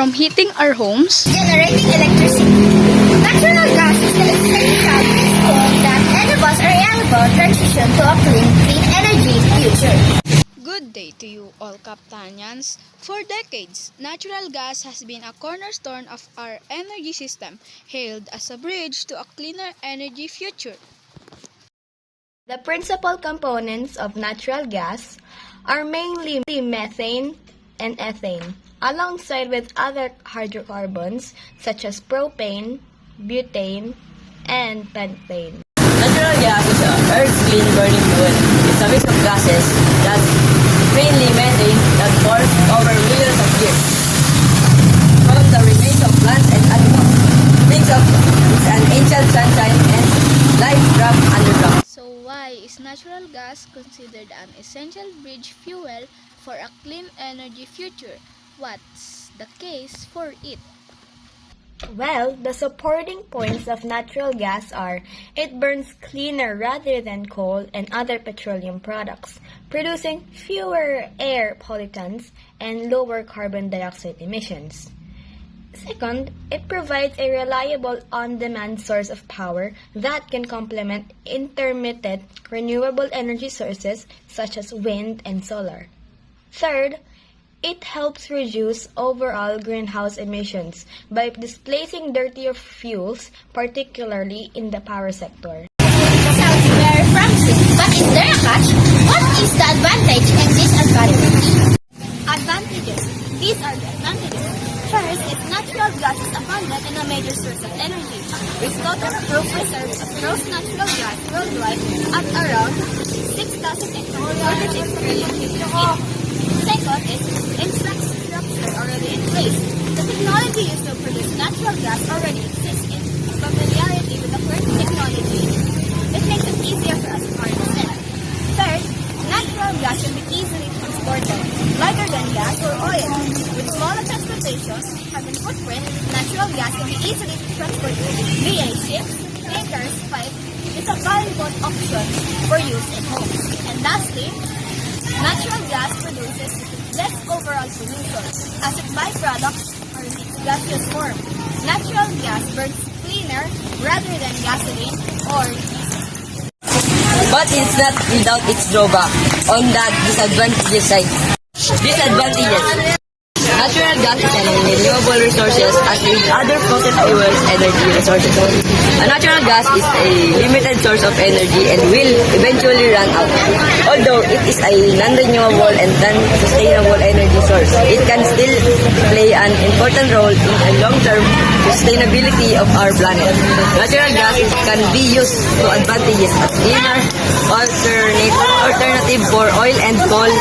from heating our homes, generating electricity. Natural gas is the essential fuel that enables a reliable transition to a clean energy future. Good day to you all, Kaptanyans. For decades, natural gas has been a cornerstone of our energy system, hailed as a bridge to a cleaner energy future. The principal components of natural gas are mainly methane and ethane, alongside with other hydrocarbons such as propane, butane, and pentane. Natural gas is Earth's clean burning fuel. It's a mix of gases that mainly methane that forms over millions of years from the remains of plants and animals. Mix of is an ancient sunshine and life trapped underground. So why is natural gas considered an essential bridge fuel for a clean energy future? What's the case for it? Well, the supporting points of natural gas are it burns cleaner rather than coal and other petroleum products, producing fewer air pollutants and lower carbon dioxide emissions. Second, it provides a reliable on-demand source of power that can complement intermittent renewable energy sources such as wind and solar. Third, it helps reduce overall greenhouse emissions by displacing dirtier fuels, particularly in the power sector. Sounds very promising, but is there a catch? What is the advantage and disadvantage? Advantages. These are the advantages. First, its natural gas is abundant and a major source of energy, with total approved reserves of gross natural gas worldwide at around 6,846 billion cubic feet. Second is infrastructure already in place. The technology used to produce natural gas already exists in familiarity with the current technology. It makes it easier for us to harness it. Third, natural gas can be easily transported, lighter than gas or oil. With smaller transportation having footprint, natural gas can be easily transported via ships, tankers, pipes. It's a valuable option for use in homes. And lastly, natural gas produces less overall pollution as its byproducts are in its gaseous form. Natural gas burns cleaner rather than gasoline or diesel. But it's not without its drawback on that disadvantages side. Disadvantages. Natural gas is a renewable resources as with other fossil fuels energy resources. A natural gas is a limited source of energy and will eventually run out. Although it is a non-renewable and non-sustainable energy source, it can still play an important role in the long-term sustainability of our planet. Natural gas can be used to advantages as cleaner alternative for oil and coal,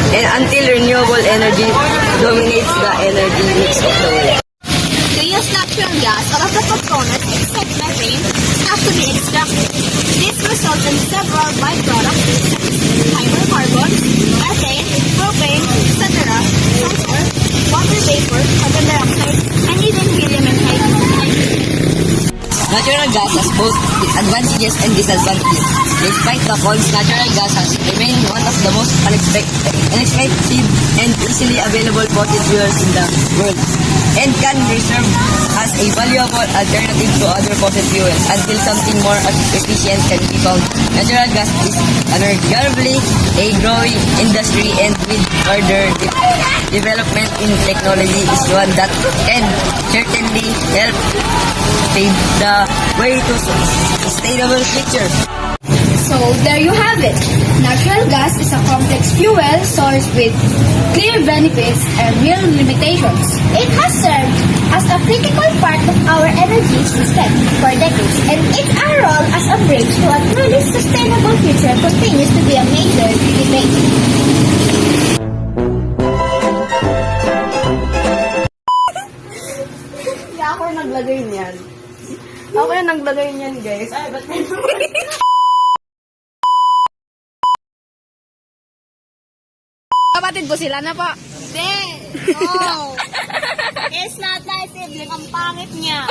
and until renewable energy dominates the energy mix of the world. To use natural gas, all of the components except methane have to be extracted. This results in several byproducts such as hydrocarbons, methane, propane, etc., sulfur, water vapor, carbon dioxide, and even helium and hydrogen. Natural gas has both advantages and disadvantages. Despite the cons, natural gas has remained one of the most inexpensive and easily available fossil fuels in the world, and can serve as a valuable alternative to other fossil fuels until something more efficient can be found. Natural gas is unarguably a growing industry, and with further development in technology is one that can certainly help pave the way to sustainable future. So there you have it. Natural gas is a complex fuel source with clear benefits and real limitations. It has served as a critical part of our energy system for decades, and its role as a bridge to a truly sustainable future continues to be a major debate. Kaya ako yung naglagay niyan. Ako yung naglagay niyan, guys. Ay, ba't Kapatid ko sila na po. Hindi! No! It's not my sibling. Ang pangit niya.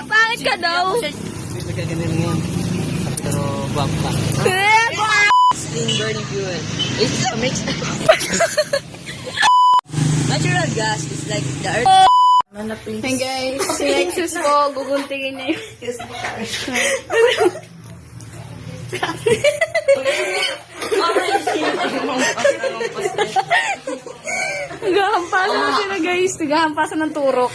Pangit ka daw. Nagkaganin ngayon. Pero guwapo ka. Clean burning fuel. It's a mix. Natural gas is like the earth. Hey guys, si Lexus po, guguntingin niya yung... Nagahampasan na sila guys, nagahampasan ng turok.